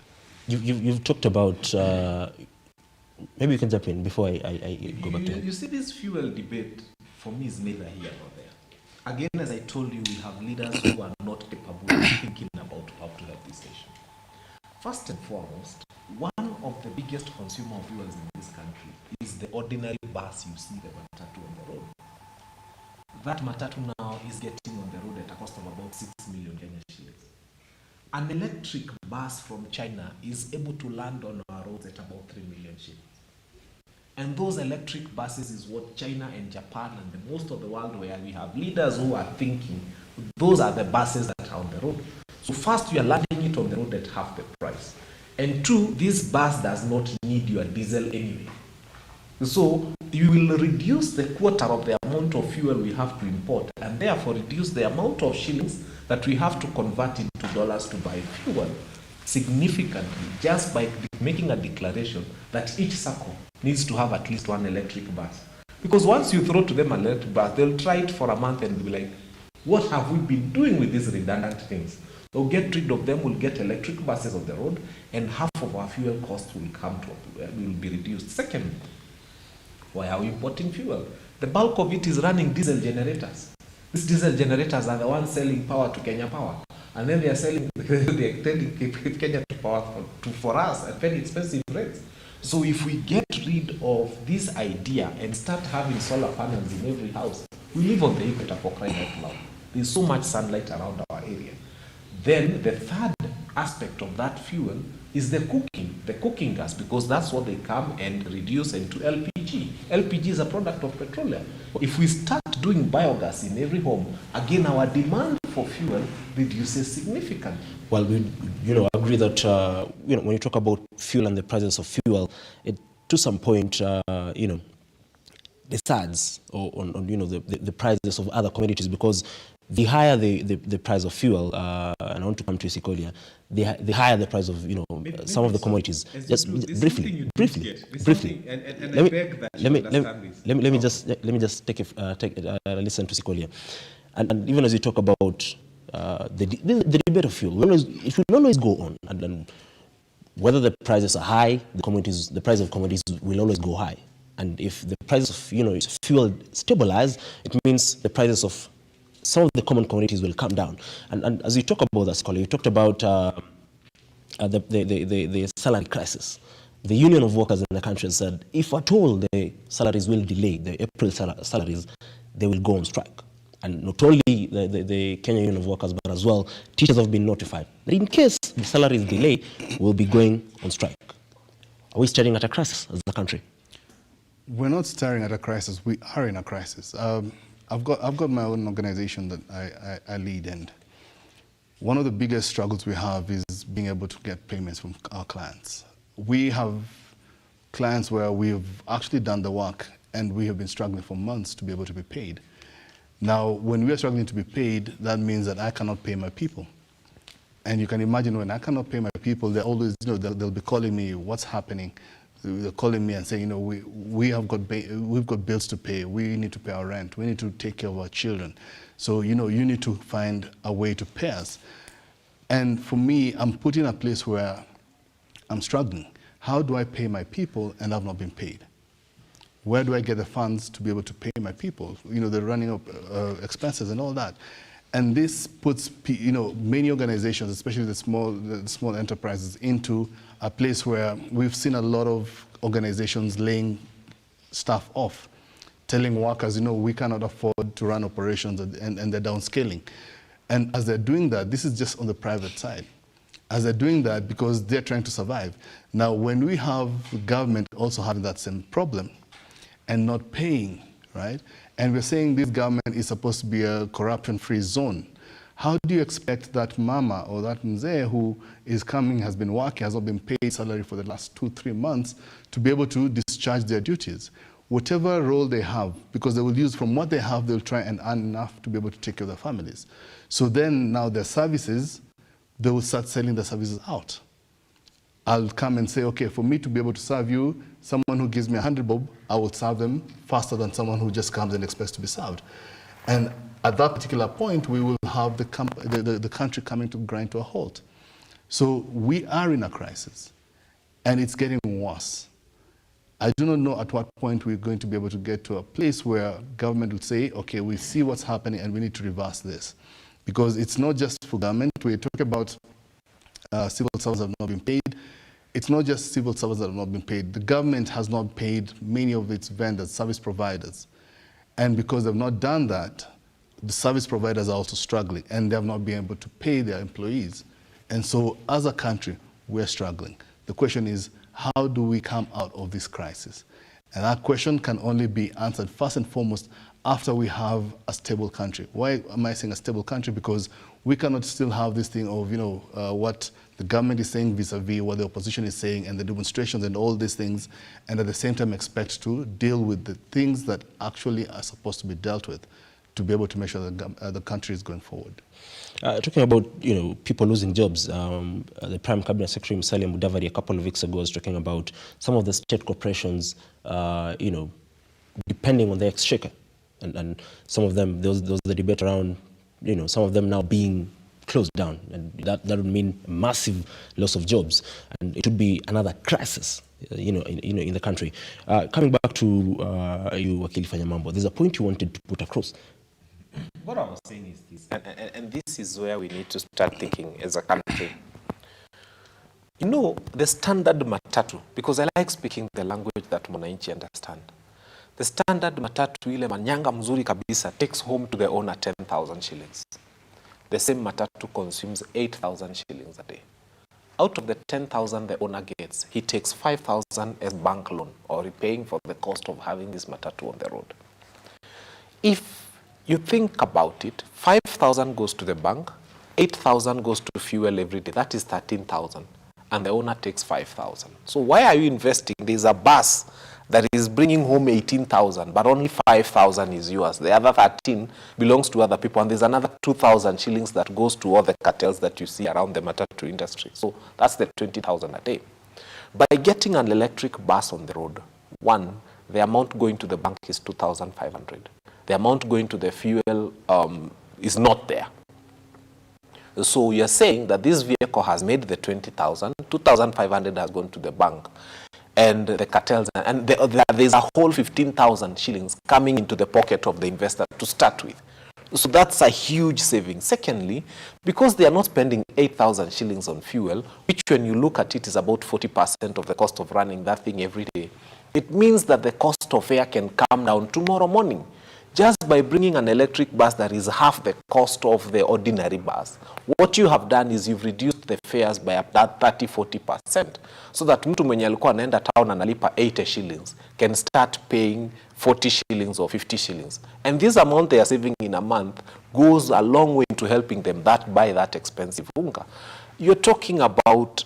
You've talked about, maybe you can jump in before I go back to it. You see, this fuel debate, for me, is neither here nor there. Again, as I told you, we have leaders who are not capable of thinking about how to help this nation. First and foremost, one of the biggest consumer of fuels in this country is the ordinary bus you see, the matatu on the road. That matatu now is getting on the road at a cost of about 6 million Kenya shillings. An electric bus from China is able to land on our roads at about 3 million shillings. And those electric buses is what China and Japan and the most of the world, where we have leaders who are thinking, those are the buses that are on the road. So first, you are landing it on the road at half the price. And two, this bus does not need your diesel anyway. So you will reduce the quarter of the amount of fuel we have to import, and therefore reduce the amount of shillings that we have to convert into dollars to buy fuel significantly, just by making a declaration that each circle needs to have at least one electric bus. Because once you throw to them an electric bus, they'll try it for a month and be like, what have we been doing with these redundant things? They'll get rid of them, we'll get electric buses on the road, and half of our fuel costs will be reduced. Second, why are we importing fuel? The bulk of it is running diesel generators. These diesel generators are the ones selling power to Kenya Power. And then they are selling, they're extending Kenya to power for us at very expensive rates. So if we get rid of this idea and start having solar panels in every house, we live on the equator, for crying out loud. There's so much sunlight around our area. Then the third aspect of that fuel is the cooking gas, because that's what they come and reduce into LPG. LPG is a product of petroleum. If we start doing biogas in every home, again, our demand for fuel reduces significantly. Well, we agree that when you talk about fuel and the prices of fuel, to some point, decides on the prices of other commodities, because the higher the price of fuel, and I want to come to SIKOLIA, the higher the price of some of the commodities. Just briefly. Let me just take a listen to SIKOLIA, and even as you talk about the debate of fuel, it will always go on, and whether the prices are high, the price of commodities will always go high. And if the prices of fuel stabilize, it means the prices of some of the common commodities will come down. And as you talk about that, SIKOLIA, you talked about the salary crisis. The Union of Workers in the country said, if at all the salaries will delay, the April salaries, they will go on strike. And not only the Kenya Union of Workers, but as well, teachers have been notified that in case the salaries delay, we'll be going on strike. Are we staring at a crisis as a country? We're not staring at a crisis. We are in a crisis. I've got my own organization that I lead, and one of the biggest struggles we have is being able to get payments from our clients. We have clients where we've actually done the work and we have been struggling for months to be able to be paid. Now, when we are struggling to be paid, that means that I cannot pay my people. And you can imagine when I cannot pay my people, they're always, they'll be calling me, what's happening? They're calling me and saying, we've got bills to pay. We need to pay our rent. We need to take care of our children. So, you need to find a way to pay us. And for me, I'm put in a place where I'm struggling. How do I pay my people and I've not been paid? Where do I get the funds to be able to pay my people? The running of expenses and all that. And this puts, many organizations, especially the small enterprises, into a place where we've seen a lot of organizations laying staff off, telling workers, we cannot afford to run operations, and they're downscaling. And as they're doing that, this is just on the private side. As they're doing that because they're trying to survive. Now, when we have the government also having that same problem and not paying, right? And we're saying this government is supposed to be a corruption-free zone. How do you expect that mama or that mzee who is coming, has been working, has not been paid salary for the last 2-3 months to be able to discharge their duties? Whatever role they have, because they will use from what they have, they'll try and earn enough to be able to take care of their families. So then now their services, they will start selling the services out. I'll come and say, okay, for me to be able to serve you, someone who gives me 100 bob, I will serve them faster than someone who just comes and expects to be served. And at that particular point, we will have the country coming to grind to a halt. So we are in a crisis, and it's getting worse. I do not know at what point we're going to be able to get to a place where government will say, okay, we see what's happening and we need to reverse this. Because it's not just for government. We talk about civil servants that have not been paid. It's not just civil servants that have not been paid. The government has not paid many of its vendors, service providers. And because they've not done that, the service providers are also struggling, and they have not been able to pay their employees. And so as a country, we're struggling. The question is, how do we come out of this crisis? And that question can only be answered first and foremost after we have a stable country. Why am I saying a stable country? Because we cannot still have this thing of, what the government is saying vis-a-vis what the opposition is saying and the demonstrations and all these things, and at the same time expect to deal with the things that actually are supposed to be dealt with to be able to make sure that the country is going forward. Talking about people losing jobs, the Prime Cabinet Secretary Musalia Mudavadi a couple of weeks ago was talking about some of the state corporations, depending on the exchequer, and some of them, there was the debate around, some of them now being closed down, and that would mean a massive loss of jobs, and it would be another crisis, in the country. Coming back to you, Wakili FANYA, there's a point you wanted to put across. What I was saying is this, and this is where we need to start thinking as a country. The standard matatu, because I like speaking the language that mwananchi understand. The standard matatu ile manyanga mzuri kabisa takes home to the owner 10,000 shillings. The same matatu consumes 8,000 shillings a day. Out of the 10,000 the owner gets, he takes 5,000 as bank loan or repaying for the cost of having this matatu on the road. If you think about it, 5,000 goes to the bank, 8,000 goes to fuel every day. That is 13,000. And the owner takes 5,000. So why are you investing? There's a bus that is bringing home 18,000, but only 5,000 is yours. The other 13 belongs to other people. And there's another 2,000 shillings that goes to all the cartels that you see around the matatu industry. So that's the 20,000 a day. By getting an electric bus on the road, one, the amount going to the bank is 2,500. The amount going to the fuel is not there. So you're saying that this vehicle has made the 20,000, 2,500 has gone to the bank, and the cartels, and there's a whole 15,000 shillings coming into the pocket of the investor to start with. So that's a huge saving. Secondly, because they are not spending 8,000 shillings on fuel, which when you look at it is about 40% of the cost of running that thing every day, it means that the cost of fare can come down tomorrow morning. Just by bringing an electric bus that is half the cost of the ordinary bus, what you have done is you've reduced reduced the fares by about 30-40%, so that mtu mwenye alikuwa anaenda town analipa 80 shillings can start paying 40 shillings or 50 shillings. And this amount they are saving in a month goes a long way to helping them buy that expensive unga. You're talking about,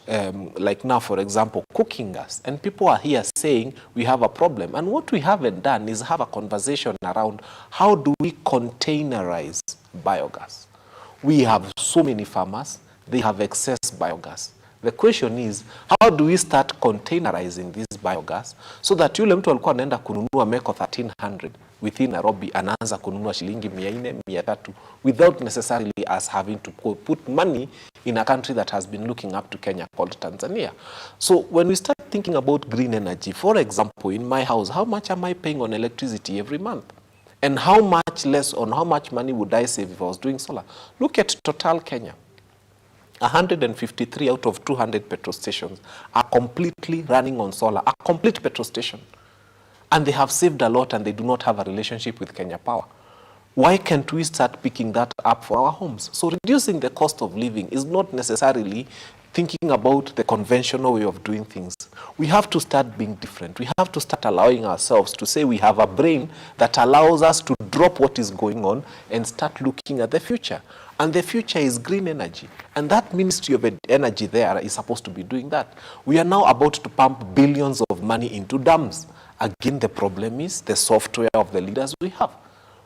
like now, for example, cooking gas. And people are here saying we have a problem. And what we haven't done is have a conversation around how do we containerize biogas. We have so many farmers, they have excess biogas. The question is, how do we start containerizing this biogas so that yule mtu alikuwa anaenda kununua meko 1300 within Nairobi anaanza kununua shilingi 400, 300 without necessarily us having to put money in a country that has been looking up to Kenya called Tanzania. So when we start thinking about green energy, for example, in my house, how much am I paying on electricity every month? And how much less, on how much money would I save if I was doing solar? Look at Total Kenya. 153 out of 200 petrol stations are completely running on solar, a complete petrol station. And they have saved a lot and they do not have a relationship with Kenya Power. Why can't we start picking that up for our homes? So reducing the cost of living is not necessarily thinking about the conventional way of doing things. We have to start being different. We have to start allowing ourselves to say we have a brain that allows us to drop what is going on and start looking at the future. And the future is green energy. And that Ministry of Energy there is supposed to be doing that. We are now about to pump billions of money into dams. Again, the problem is the software of the leaders we have.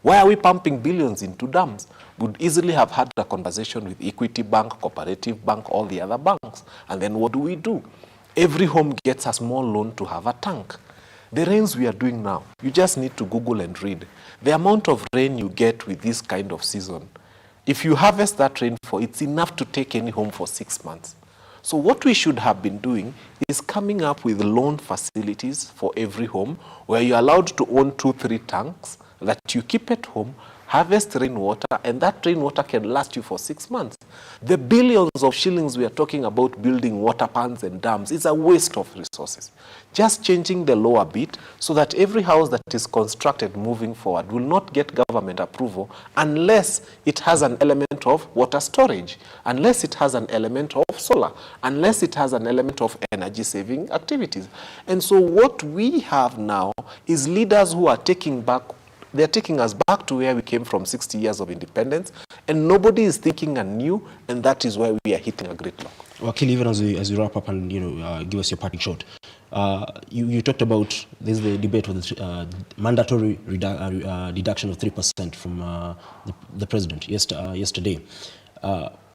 Why are we pumping billions into dams? We would easily have had a conversation with Equity Bank, Cooperative Bank, all the other banks. And then what do? Every home gets a small loan to have a tank. The rains we are doing now, you just need to Google and read. The amount of rain you get with this kind of season, if you harvest that rainfall, it's enough to take any home for 6 months. So what we should have been doing is coming up with loan facilities for every home where you're allowed to own 2-3 tanks that you keep at home, harvest rainwater, and that rainwater can last you for 6 months. The billions of shillings we are talking about building water ponds and dams is a waste of resources. Just changing the law a bit so that every house that is constructed moving forward will not get government approval unless it has an element of water storage, unless it has an element of solar, unless it has an element of energy saving activities. And so what we have now is leaders who are taking us back to where we came from 60 years of independence, and nobody is thinking anew, and that is why we are hitting a great lock. Wakili, even as you wrap up and give us your parting shot, you talked about this the debate with the mandatory deduction of 3% from the president yesterday.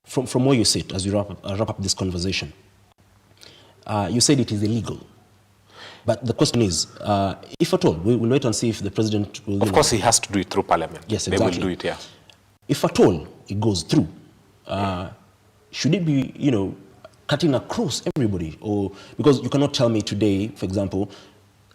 From where you sit, as you wrap up this conversation, you said it is illegal. But the question is, if at all, we'll wait and see if the president will... Of course, he has to do it through parliament. Yes, exactly. They will do it, yeah. If at all it goes through, should it be, cutting across everybody? Or because you cannot tell me today, for example,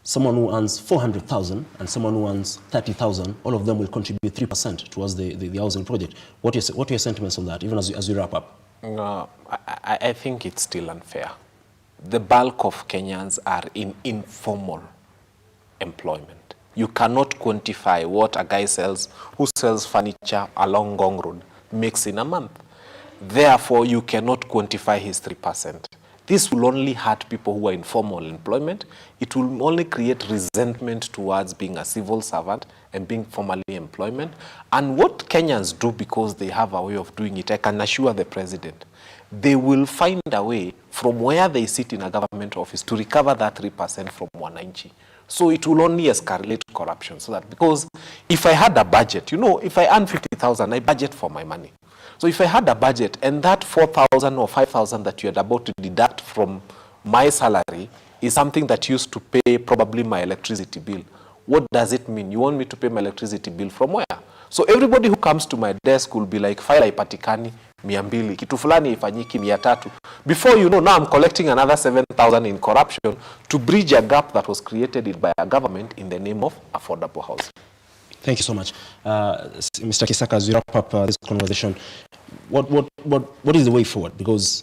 someone who earns 400,000 and someone who earns 30,000, all of them will contribute 3% towards the housing project. What are your sentiments on that, even as you wrap up? I think it's still unfair. The bulk of Kenyans are in informal employment. You cannot quantify what a guy who sells furniture along Gong Road makes in a month. Therefore, you cannot quantify his 3%. This will only hurt people who are in formal employment. It will only create resentment towards being a civil servant and being formally employment. And what Kenyans do, because they have a way of doing it, I can assure the president, they will find a way from where they sit in a government office to recover that 3% from wananchi. So it will only escalate corruption. So that, because if I had a budget, if I earn 50,000, I budget for my money. So if I had a budget and that 4,000 or 5,000 that you are about to deduct from my salary is something that used to pay probably my electricity bill, what does it mean? You want me to pay my electricity bill from where? So everybody who comes to my desk will be like, file haipatikani 200, kitu fulani ifanyiki 300. Before you know, now I'm collecting another 7,000 in corruption to bridge a gap that was created by a government in the name of affordable housing. Thank you so much. Mr. Kisaka, as we wrap up this conversation, what is the way forward? Because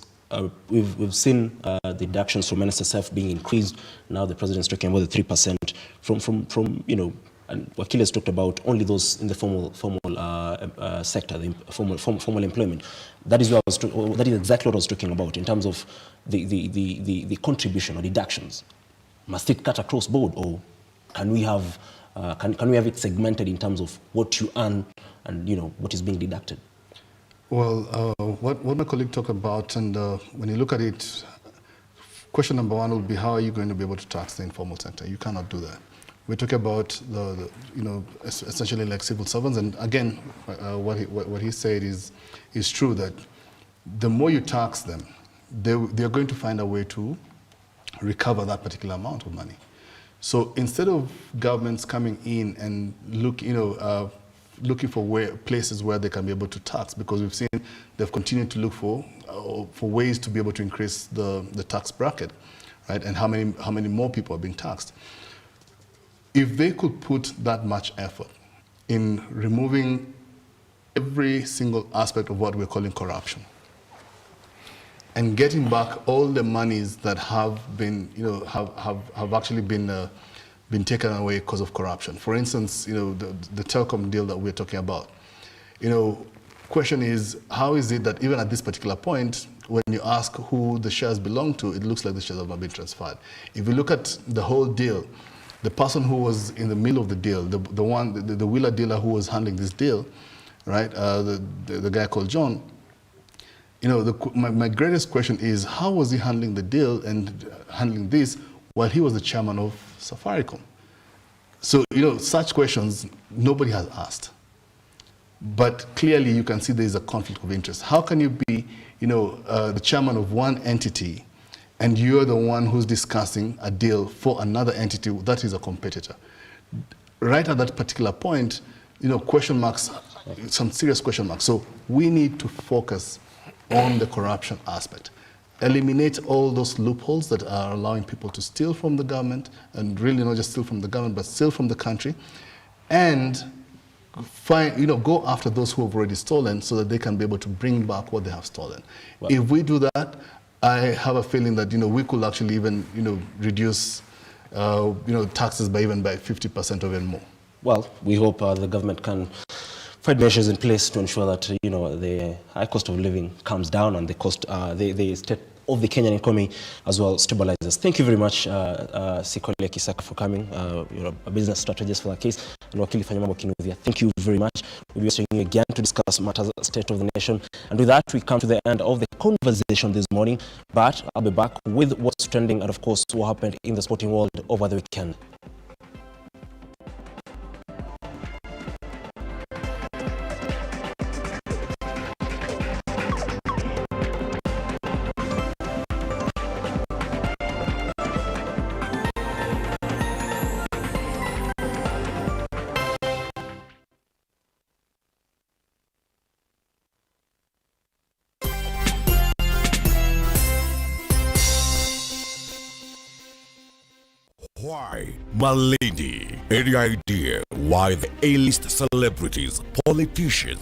we've seen the deductions from NSSF being increased. Now the president's talking about the 3% from and Wakili has talked about only those in the formal sector, the formal employment. That is that is exactly what I was talking about in terms of the contribution or deductions. Must it cut across board, or can we have it segmented in terms of what you earn and what is being deducted? Well, what my colleague talked about, and when you look at it, question number one will be, how are you going to be able to tax the informal sector? You cannot do that. We're talking about essentially like civil servants, and again, what he said is true, that the more you tax them, they're going to find a way to recover that particular amount of money. So instead of governments coming in and looking for places where they can be able to tax, because we've seen they've continued to look for ways to be able to increase the tax bracket, right? And how many more people are being taxed. If they could put that much effort in removing every single aspect of what we're calling corruption, and getting back all the monies that have been, have actually been taken away because of corruption. For instance, the telecom deal that we're talking about. Question is, how is it that even at this particular point, when you ask who the shares belong to, it looks like the shares have not been transferred. If you look at the whole deal, the person who was in the middle of the deal, the wheeler dealer who was handling this deal, right? The guy called John. My greatest question is, how was he handling the deal and handling this while he was the chairman of Safaricom? So, such questions nobody has asked. But clearly you can see there is a conflict of interest. How can you be, the chairman of one entity and you're the one who's discussing a deal for another entity that is a competitor? Right at that particular point, question marks, some serious question marks. So we need to focus on the corruption aspect. Eliminate all those loopholes that are allowing people to steal from the government, and really not just steal from the government, but steal from the country, and go after those who have already stolen so that they can be able to bring back what they have stolen. Well, if we do that, I have a feeling that we could actually even reduce taxes by 50% or even more. Well, we hope the government can find measures in place to ensure that the high cost of living comes down and the cost, the state of the Kenyan economy as well stabilizes. Thank you very much, SIKOLIA KISAKA, for coming. You're a business strategist for the case, and Wakili FANYA KINUTHIA. Thank you very much. We'll be seeing you again to discuss matters of the state of the nation. And with that, we come to the end of the conversation this morning. But I'll be back with what's trending and, of course, what happened in the sporting world over the weekend. Why, my lady? Any idea why the A-list celebrities, politicians,